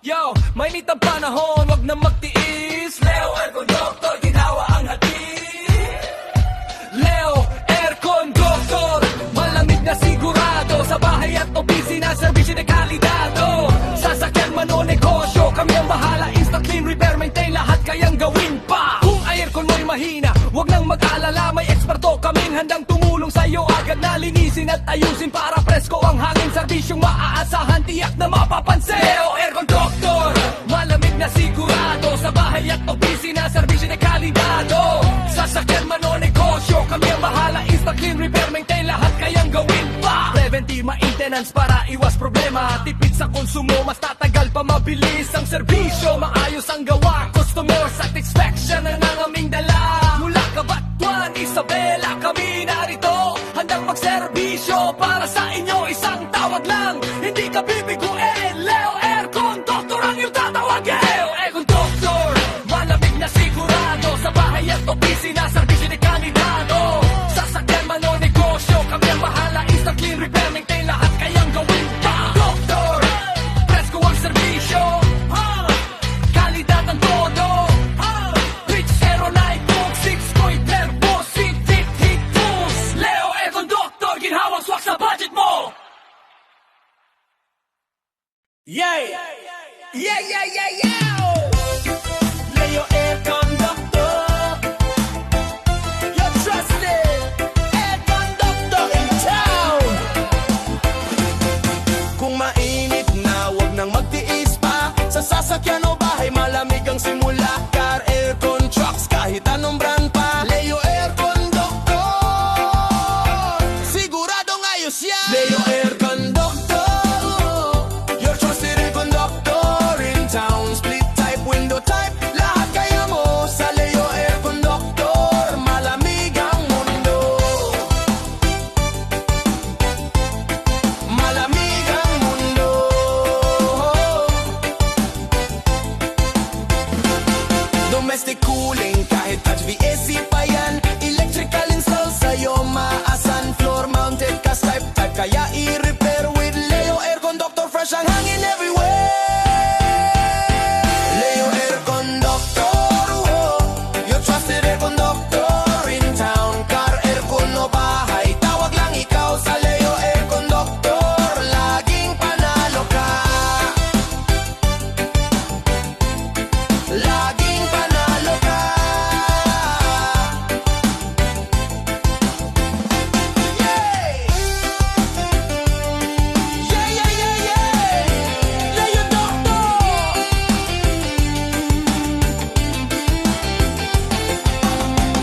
Yo, mainit ang panahon, wag na magtiis. Leo Aircon Doctor, ginawa ang hati. Leo Aircon Doctor, malamig na sigurado. Sa bahay at opisina, servisyo de kalidado. Sasakyan man o negosyo, kami ang bahala. Instant clean, repair, maintain, lahat kayang gawin pa. Kung aircon mo'y mahina, wag nang mag-alala. May eksperto kaming handang tumulong sa'yo. Agad na linisin at ayusin para presko ang hangin. Serbisyong maaasahan, tiyak na mapapansin. Leo Aircon Doctor, malamig na sigurado. Sa bahay at opisina, servisyo de kalidado. Sasakyan man o negosyo, kami ang bahala. Instant clean, repair, maintain, lahat kayang gawin pa. Preventive maintenance para iwas problema. Tipid sa konsumo, mas tatagal pa, mabilis ang serbisyo. Maayos ang gawa, customer satisfaction ang aming dala. Mula Kabatwan, Isabela, kami narito. Handang magserbisyo para sa inyo, isang tawag lang. Hindi ka bibiguin, Leo Aircon Doctor ang iyong tatawagin. Leo Aircon Doctor, malamig na sigurado. Sa bahay at opisina, servisyo de kalidado. Sasakyan man o negosyo, kami ang bahala. Instant clean, repair, maintain, lahat kayang gawin pa. Doctor, presko ang serbisyo, kalidad ang todo. Reach 0926 ko'y terbo, sit, hit, push. Leo Aircon Doctor, ginhawang swak sa budget mo. Yay! Yeah, yeah, yeah, yeah! Leo Aircon Doctor, your trusted Aircon Doctor in town. Kung mainit na, wag nang magtiis pa. Sa sasakyan o bahay, malamig ang simula. Car, aircon, trucks, kahit anong brand pa. Leo Aircon Doctor, siguradong ayos yan. Leo Aircon Doctor, your trusted aircon doctor in town. Split type, window type, lahat kaya mo sa Leo Aircon Doctor. Malamig ang mundo, malamig ang mundo. Domestic cooling, kahit HVAC pa yan. Electrical install sa'yo maasan. Floor mounted, cast type, kaya i-repair with Leo Aircon Doctor. Fresh ang hangin everywhere. Leo Aircon Doctor, your trusted aircon doctor in town. Car, aircon o bahay, tawag lang ikaw sa Leo Aircon Doctor. Laging panalo ka, laging panalo ka. Yay! Yeah, yeah, yeah, yeah! Leo Doctor!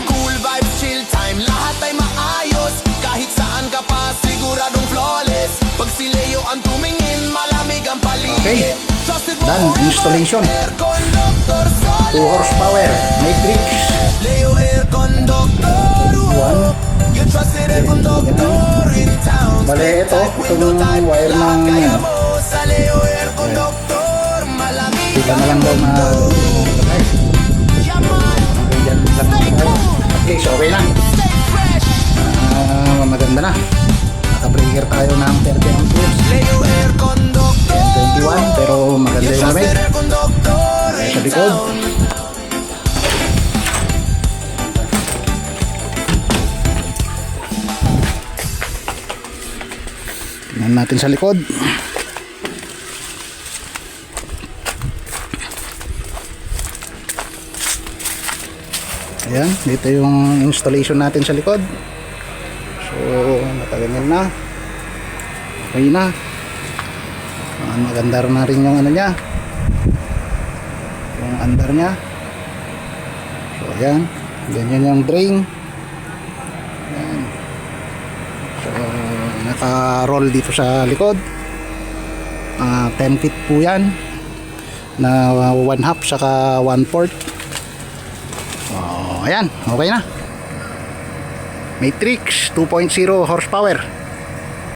Cool vibes, chill time, lahat ay maayos. Kahit saan ka pa, siguradong flawless. Pag si Leo ang tumingin, malamig ang paligid. Okay. Trusted Done. mo, Installation. Aircon Doctor 2 horsepower, matrix. Leo Aircon Doctor, you trusted aircon doctor in town. Bale, ito, Window itong type, wire lahat ng kaya mo sa Leo Aircon Doctor. Malamig Sila na lang ang daw na mundo. Yaman, Yan lang tayo. Okay, so okay lang. stay fresh. Maganda na. Naka-breaker tayo ng 30 amperes. Leo Aircon Doctor, 21, pero maganda you yung lamig. trusted aircon doctor Sa in likod. town. Tingnan natin sa likod. Ayan, dito yung installation natin sa likod. So, nakaganyan na. Okay na. Maganda na rin yung ano niya. Yung under niya. So, ayan. Ganyan yung drain. Ayan. So, naka-roll dito sa likod. 10 feet po yan. Na 1/2 saka 1/4. Ayan, okay na. Matrix 2.0 horsepower.